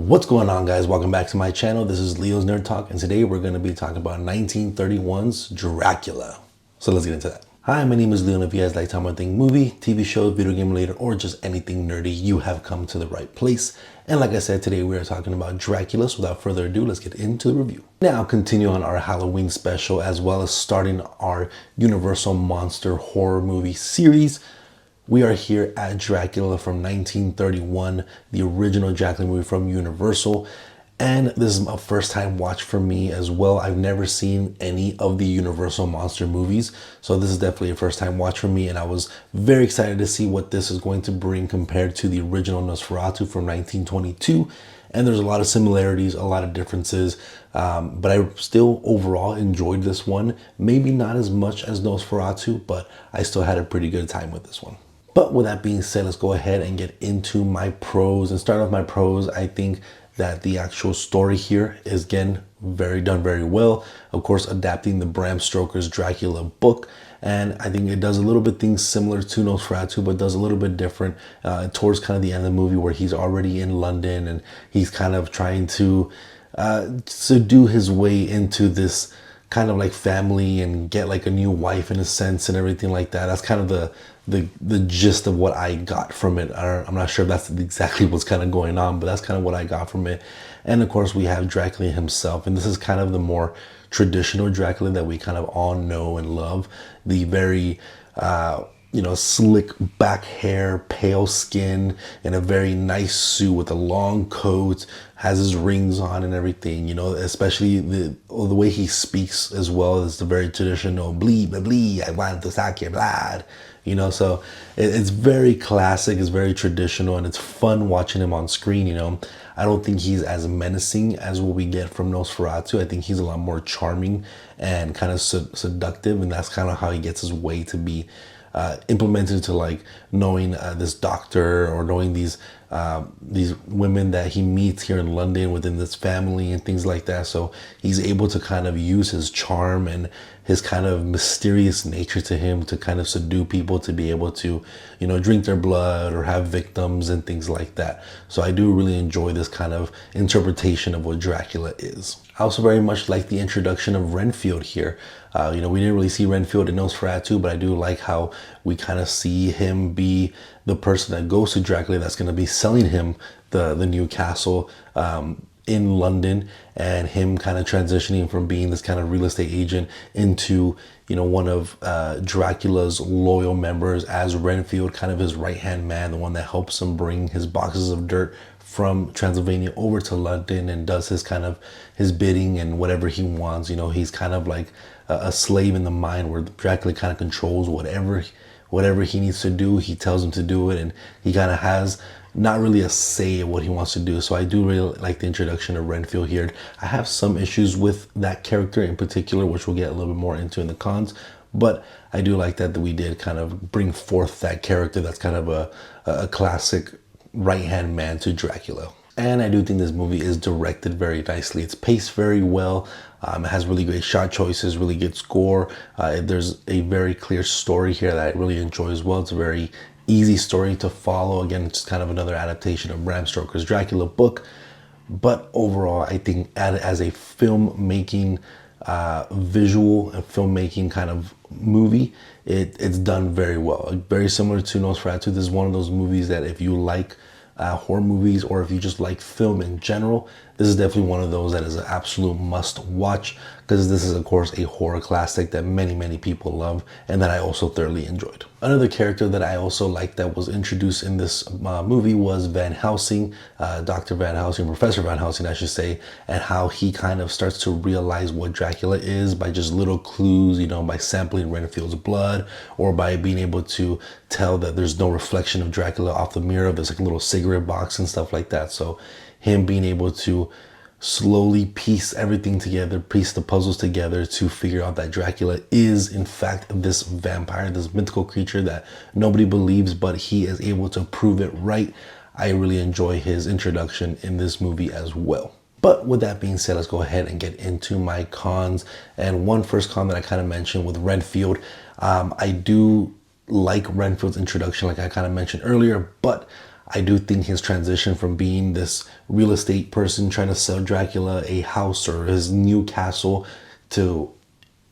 What's going on, guys? Welcome back to my channel. This is Leo's Nerd Talk, and today we're going to be talking about 1931's Dracula. So let's get into that. Hi, my name is Leo, and if you guys like talking about anything movie, TV show, video game related, or just anything nerdy, you have come to the right place. And like I said, today we are talking about Dracula. So without further ado, let's get into the review. Now, continue on our Halloween special, as well as starting our Universal Monster horror movie series. We are here at Dracula from 1931, the original Dracula movie from Universal. And this is a first time watch for me as well. I've never seen any of the Universal Monster movies. So this is definitely a first time watch for me. And I was very excited to see what this is going to bring compared to the original Nosferatu from 1922. And there's a lot of similarities, a lot of differences. But I still overall enjoyed this one. Maybe not as much as Nosferatu, but I still had a pretty good time with this one. But with that being said, let's go ahead and get into my pros. And start off my pros, I think that the actual story here is, again, done very well. Of course, adapting the Bram Stoker's Dracula book. And I think it does a little bit things similar to Nosferatu, but does a little bit different towards kind of the end of the movie, where he's already in London and he's kind of trying to do his way into this kind of like family and get like a new wife in a sense and everything like that. That's kind of the gist of what I got from it. I'm not sure if that's exactly what's kind of going on, but that's kind of what I got from it. And of course we have Dracula himself, and this is kind of the more traditional Dracula that we kind of all know and love. The very slick back hair, pale skin, and a very nice suit with a long coat, has his rings on and everything, especially the way he speaks as well is the very traditional bleed, bleed, I want to suck your blood, so it's very classic, it's very traditional, and it's fun watching him on screen. I don't think he's as menacing as what we get from Nosferatu. I think he's a lot more charming and kind of seductive, and that's kind of how he gets his way to be implemented, to like knowing this doctor, or knowing these women that he meets here in London within this family and things like that. So he's able to kind of use his charm and his kind of mysterious nature to him to kind of subdue people, to be able to, drink their blood or have victims and things like that. So I do really enjoy this kind of interpretation of what Dracula is. I also very much like the introduction of Renfield here. We didn't really see Renfield in Nosferatu, but I do like how we kind of see him be the person that goes to Dracula, that's going to be selling him the new castle in London, and him kind of transitioning from being this kind of real estate agent into, one of Dracula's loyal members as Renfield, kind of his right-hand man, the one that helps him bring his boxes of dirt from Transylvania over to London and does his bidding and whatever he wants. He's kind of like a slave in the mind, where Dracula kind of controls whatever he needs to do. He tells him to do it, and he kind of has not really a say of what he wants to do. So I do really like the introduction of Renfield here. I have some issues with that character in particular, which we'll get a little bit more into in the cons, but I do like that we did kind of bring forth that character that's kind of a classic right-hand man to Dracula. And I do think this movie is directed very nicely. It's paced very well. It has really great shot choices, really good score. There's a very clear story here that I really enjoy as well. It's a very easy story to follow. Again, it's kind of another adaptation of Bram Stoker's Dracula book. But overall, I think as a filmmaking, visual and filmmaking kind of movie, it's done very well. Very similar to Nosferatu. This is one of those movies that if you like horror movies, or if you just like film in general, this is definitely one of those that is an absolute must watch, because this is of course a horror classic that many people love, and that I also thoroughly enjoyed. Another character that I also liked that was introduced in this movie was Van Helsing, Dr. Van Helsing, Professor Van Helsing I should say, and how he kind of starts to realize what Dracula is by just little clues, by sampling Renfield's blood, or by being able to tell that there's no reflection of Dracula off the mirror. There's like a little cigarette box and stuff like that. So him being able to slowly piece everything together, piece the puzzles together to figure out that Dracula is in fact this vampire, this mythical creature that nobody believes, but he is able to prove it right. I really enjoy his introduction in this movie as well. But with that being said, let's go ahead and get into my cons. And one first con that I kind of mentioned with Renfield, I do like Renfield's introduction, like I kind of mentioned earlier, but I do think his transition from being this real estate person trying to sell Dracula a house or his new castle to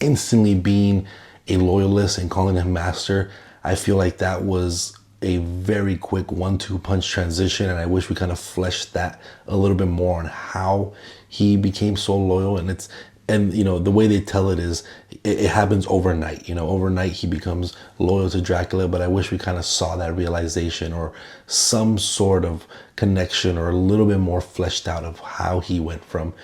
instantly being a loyalist and calling him master, I feel like that was a very quick 1-2 punch transition, and I wish we kind of fleshed that a little bit more on how he became so loyal. And you know, the way they tell it is it happens overnight. You know, overnight he becomes loyal to Dracula, but I wish we kind of saw that realization or some sort of connection or a little bit more fleshed out of how he went from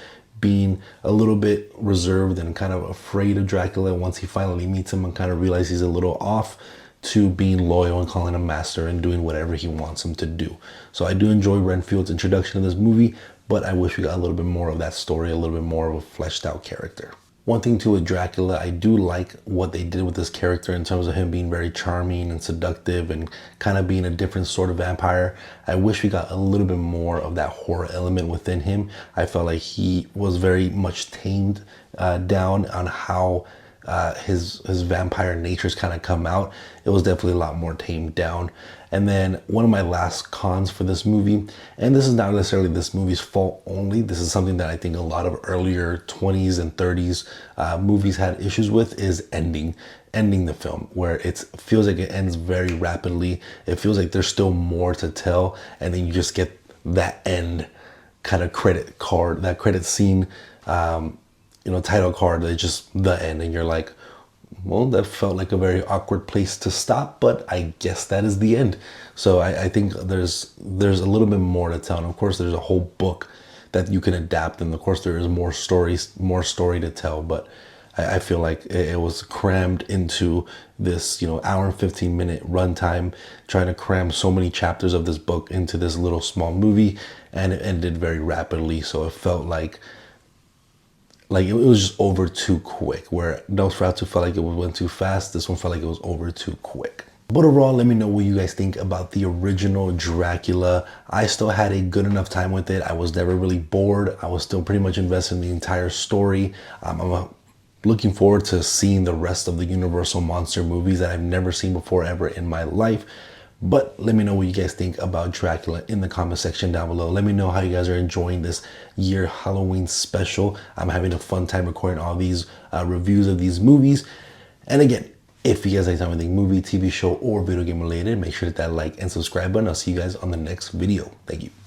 being a little bit reserved and kind of afraid of Dracula once he finally meets him and kind of realizes he's a little off, to being loyal and calling him master and doing whatever he wants him to do. So I do enjoy Renfield's introduction to this movie, but I wish we got a little bit more of that story, a little bit more of a fleshed out character. One thing too with Dracula, I do like what they did with this character in terms of him being very charming and seductive and kind of being a different sort of vampire. I wish we got a little bit more of that horror element within him. I felt like he was very much tamed down on how his vampire natures kind of come out. It was definitely a lot more tamed down. And then one of my last cons for this movie, and this is not necessarily this movie's fault only, this is something that I think a lot of earlier 20s and 30s movies had issues with, is ending the film, where it feels like it ends very rapidly. It feels like there's still more to tell, and then you just get that end kind of credit card, that credit scene, title card, that's just the end, and you're like, well, that felt like a very awkward place to stop, but I guess that is the end. So I think there's a little bit more to tell, and of course there's a whole book that you can adapt, and of course there is more story to tell, but I feel like it was crammed into this, hour and 15-minute runtime, trying to cram so many chapters of this book into this little small movie, and it ended very rapidly. So it felt like it was just over too quick, where Nosferatu felt like it went too fast. This one felt like it was over too quick. But overall, let me know what you guys think about the original Dracula. I still had a good enough time with it. I was never really bored. I was still pretty much invested in the entire story. I'm looking forward to seeing the rest of the Universal monster movies that I've never seen before ever in my life. But let me know what you guys think about Dracula in the comment section down below. Let me know how you guys are enjoying this year Halloween special. I'm having a fun time recording all these reviews of these movies. And again, if you guys like something movie, TV show, or video game related, make sure to hit that like and subscribe button. I'll see you guys on the next video. Thank you.